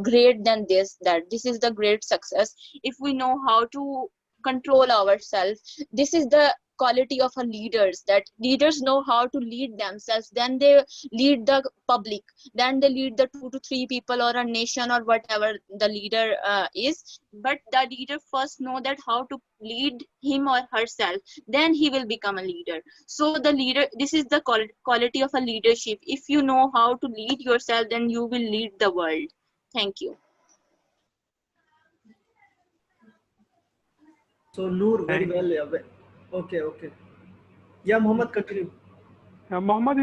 great than this, that this is the great success. If we know how to control ourselves, this is the quality of a leaders, that leaders know how to lead themselves, then they lead the public, then they lead the 2 to 3 people or a nation or whatever the leader is. But the leader first know that how to lead him or herself, then he will become a leader. So the leader, this is the quality of a leadership. If you know how to lead yourself, then you will lead the world. Thank you. So Noor, very Thank well. Yeah, okay, okay. Yeah, Muhammad, continue. Mohammed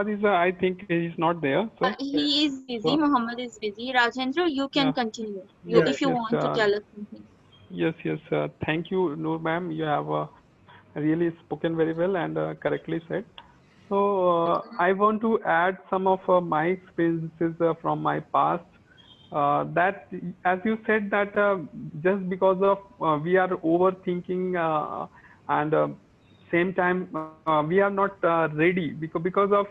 is I think he's not there. He is busy. So Muhammad is busy. Rajendra, you can yeah, continue. You, yes, if you yes, want to tell us something. yes, yes. Thank you, Noor ma'am. You have really spoken very well and correctly said. So I want to add some of my experiences from my past. That, as you said, that just because of we are overthinking and same time we are not ready because of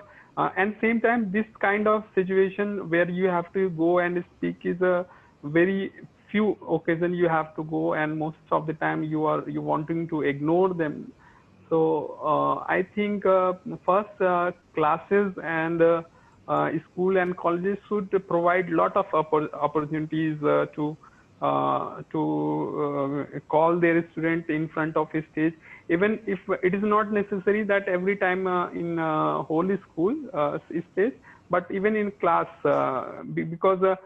and same time this kind of situation where you have to go and speak is a very few occasion you have to go, and most of the time you wanting to ignore them. So I think first classes and school and colleges should provide lot of opportunities to call their student in front of a stage, even if it is not necessary that every time in whole school stage, but even in class because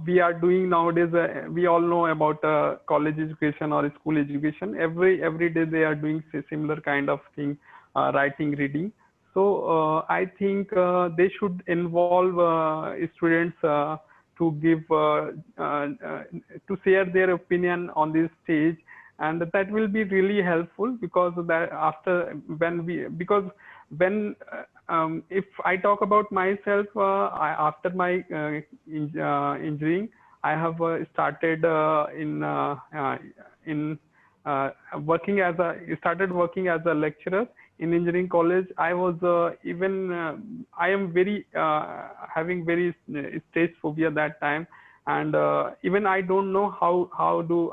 we are doing nowadays, we all know about college education or school education. Every day they are doing similar kind of thing, writing, reading. So I think they should involve students to give to share their opinion on this stage, and that will be really helpful because that after when we because when if I talk about myself, after my injury, I have in working as a started working as a lecturer in engineering college. I was even I am very having very stage phobia that time, and even I don't know how do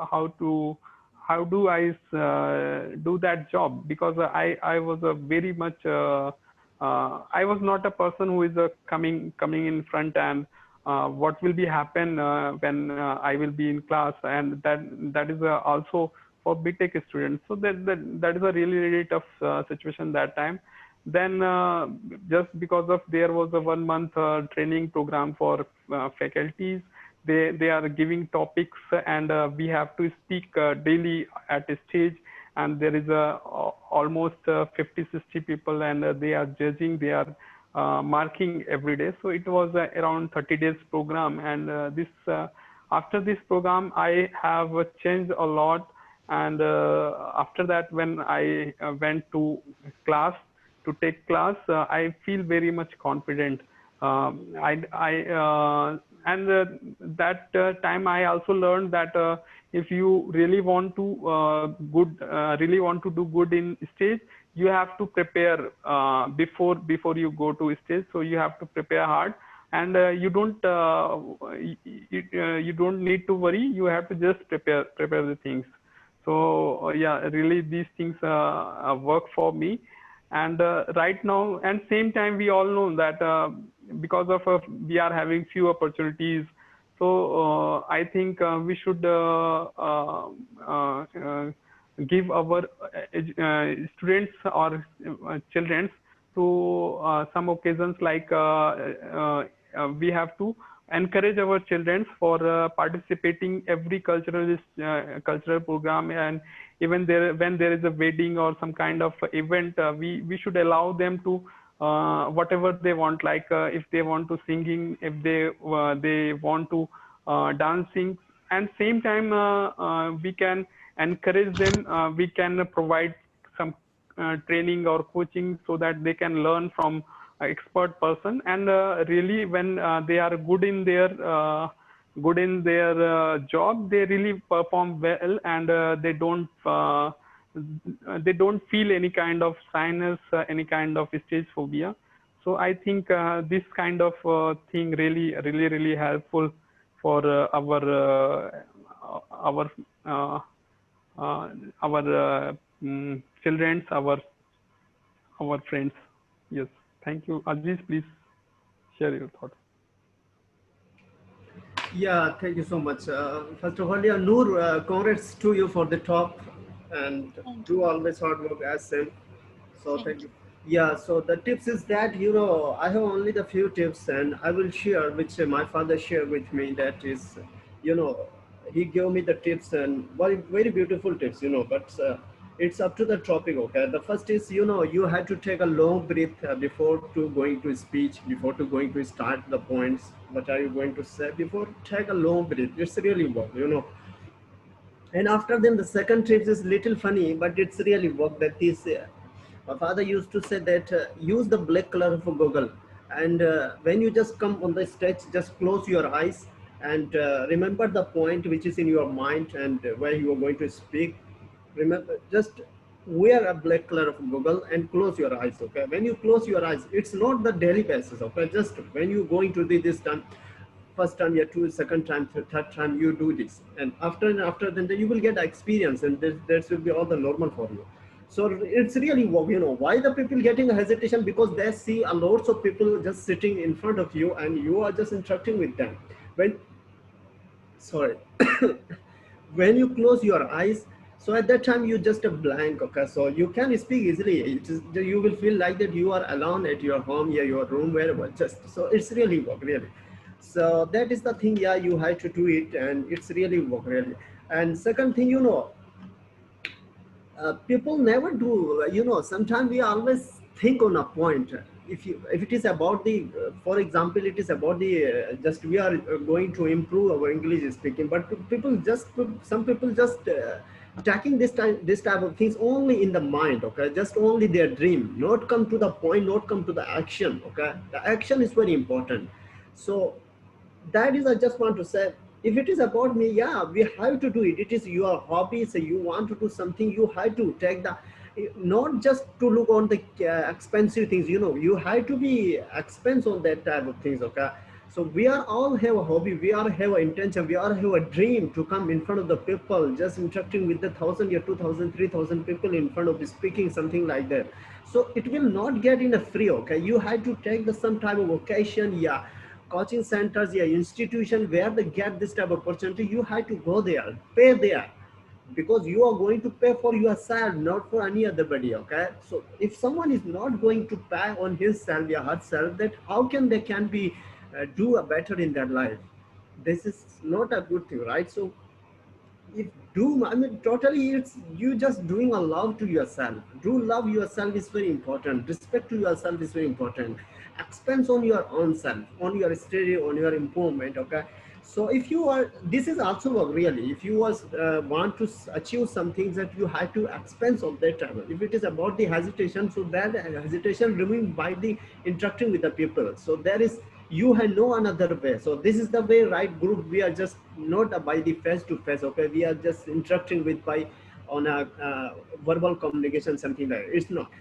I do that job, because I was a very much I was not a person who is coming in front and what will be happen when I will be in class, and that is also for BTech students. So that is a really tough situation that time. Then just because of there was a 1 month training program for faculties, they are giving topics, and we have to speak daily at a stage, and there is almost 50-60 people, and they are judging, they are marking every day. So it was around 30 days program, and this after this program I have changed a lot. And after that, when I went to class to take class, I feel very much confident. And that time I also learned that if you really want to really want to do good in stage, you have to prepare before you go to stage. So you have to prepare hard, and you don't need to worry. You have to just prepare the things. So yeah, really these things work for me. And right now, and same time, we all know that because of we are having few opportunities. So I think we should give our students or children to some occasions, like we have to encourage our children for participating every cultural program. And even when there is a wedding or some kind of event, we should allow them to whatever they want, like if they want to singing, if they want to dancing. And same time we can encourage them, we can provide some training or coaching so that they can learn from expert person. And really when they are good in their job, they really perform well, and they don't feel any kind of shyness, any kind of stage phobia. So I think this kind of thing really helpful for our uh, children's, our friends. Yes, thank you. Aziz, please share your thoughts. Yeah, thank you so much. First of all, yeah, Noor, congrats to you for the talk, and Thank do you. always hard work as same. So Thank thank you. you. Yeah, so the tips is that, you know, I have only the few tips, and I will share which my father shared with me. That is, you know, he gave me the tips and very, very beautiful tips, but it's up to the topic. Okay, the first is, you had to take a long breath before to going to speech, before to going to start the points. What are you going to say? Before, take a long breath. It's really work. And after then, the second trip is little funny, but it's really work. That is, my father used to say that use the black color of Google, and when you just come on the stage, just close your eyes and remember the point which is in your mind and where you are going to speak. Remember, just wear a black color of Google and close your eyes. Okay, when you close your eyes, it's not the daily basis. Okay, just when you going to do this time, first time, yeah, two, second time, third time, you do this, and after then you will get experience, and this will be all the normal for you. So it's really, why the people getting a hesitation, because they see a lots of people just sitting in front of you and you are just interacting with them. When, sorry, when you close your eyes, so at that time you just a blank. Okay, so you can speak easily. You will feel like that you are alone at your home, yeah, your room, wherever, just so it's really work, really. So that is the thing, yeah, you have to do it, and it's really work, really. And second thing, people never do, sometimes we always think on a point. If it is about the, for example, it is about the, just we are going to improve our English speaking, but people just, some people just taking this type of things only in the mind. Okay, just only their dream, not come to the point, not come to the action. Okay, the action is very important. So that is, I just want to say, if it is about me, yeah, we have to do it. It is your hobby, so you want to do something, you have to take the, not just to look on the expensive things, you have to be expense on that type of things. Okay, so we are all have a hobby, we all have an intention, we all have a dream to come in front of the people, just interacting with the 1,000 or 2,000, 3,000 people in front of speaking something like that. So it will not get in a free. Okay, you have to take the some type of occasion, yeah, coaching centers, yeah, institution where they get this type of opportunity. You have to go there, pay there, because you are going to pay for yourself, not for any other body. Okay, so if someone is not going to pay on his self or herself, that how can they can be do a better in their life? This is not a good thing, right? So if do, I mean, totally, it's you just doing a love to yourself. Do love yourself is very important. Respect to yourself is very important. Expense on your own self, on your study, on your improvement. Okay, so if you are, this is also work, really. If you was want to achieve some things, that you have to expense of that time. If it is about the hesitation, so that hesitation removed by the interacting with the people. So there is, you have no another way. So this is the way, right group, we are just not by the face to face. Okay, we are just interacting with by on a verbal communication, something like that. It's not.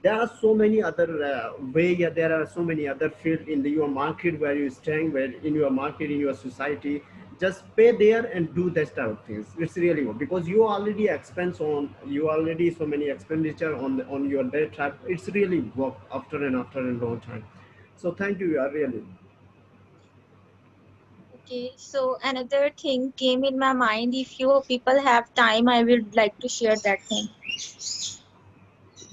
There are so many other way. Yeah, there are so many other field in your market where you're staying, where in your market, in your society. Just pay there and do that type of things. It's really good, because you already expense on, you already so many expenditure on your day trip. It's really work after and after a long time. So thank you, really. Okay, so another thing came in my mind. If you people have time, I would like to share that thing.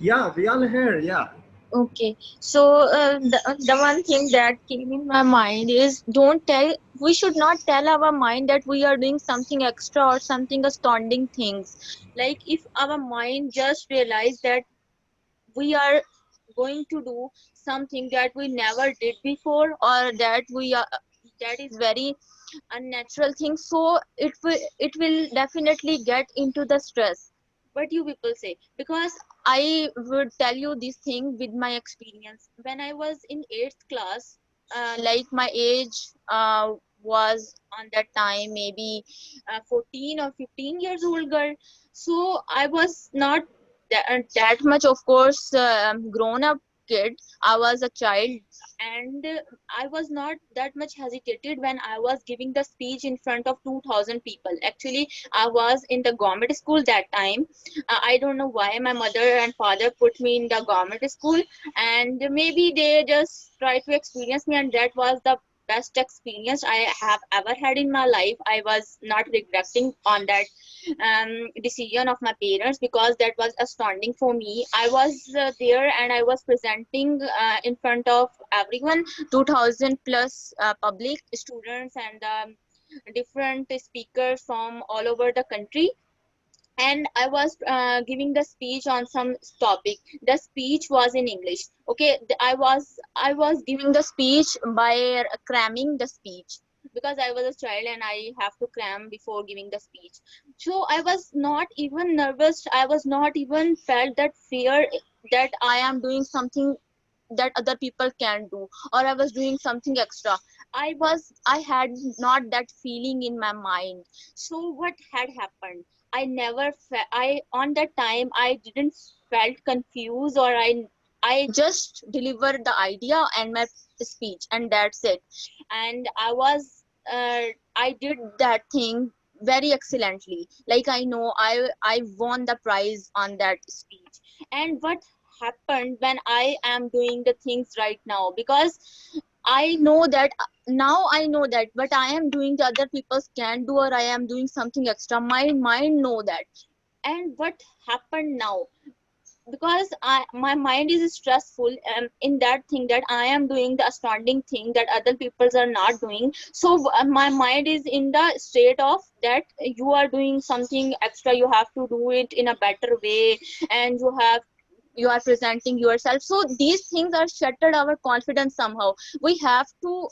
Yeah, we all here. Yeah. Okay, so the one thing that came in my mind is, don't tell, we should not tell our mind that we are doing something extra or something astounding things. Like if our mind just realize that we are going to do something that we never did before, or that we are, that is very unnatural thing, so it will definitely get into the stress. What you people say? Because I would tell you this thing with my experience. When I was in 8th class, like my age was on that time maybe 14 or 15 years old girl. So I was not that much, of course, grown up kid. I was a child, and I was not that much hesitated when I was giving the speech in front of 2,000 people. Actually, I was in the government school that time. I don't know why my mother and father put me in the government school, and maybe they just tried to experience me, and that was the best experience I have ever had in my life. I was not regretting on that decision of my parents, because that was astounding for me. I was there and I was presenting in front of everyone, 2,000 plus public students and different speakers from all over the country, and I was giving the speech on some topic. The speech was in English. Okay, I was giving the speech by cramming the speech, because I was a child and I have to cram before giving the speech. So I was not even nervous. I was not even felt that fear that I am doing something that other people can do, or I was doing something extra. I had not that feeling in my mind. So what had happened, I never I on that time I didn't felt confused, or I just delivered the idea and my speech, and that's it. And uh, I did that thing very excellently. Like, I know I won the prize on that speech. And what happened when I am doing the things right now, because I know that now I know that what I am doing the other people can do, or I am doing something extra, my mind know that. And what happened now, because my mind is stressful in that thing that I am doing the astounding thing that other peoples are not doing. So my mind is in the state of that you are doing something extra, you have to do it in a better way, and you are presenting yourself. So these things are shattered our confidence somehow. We have to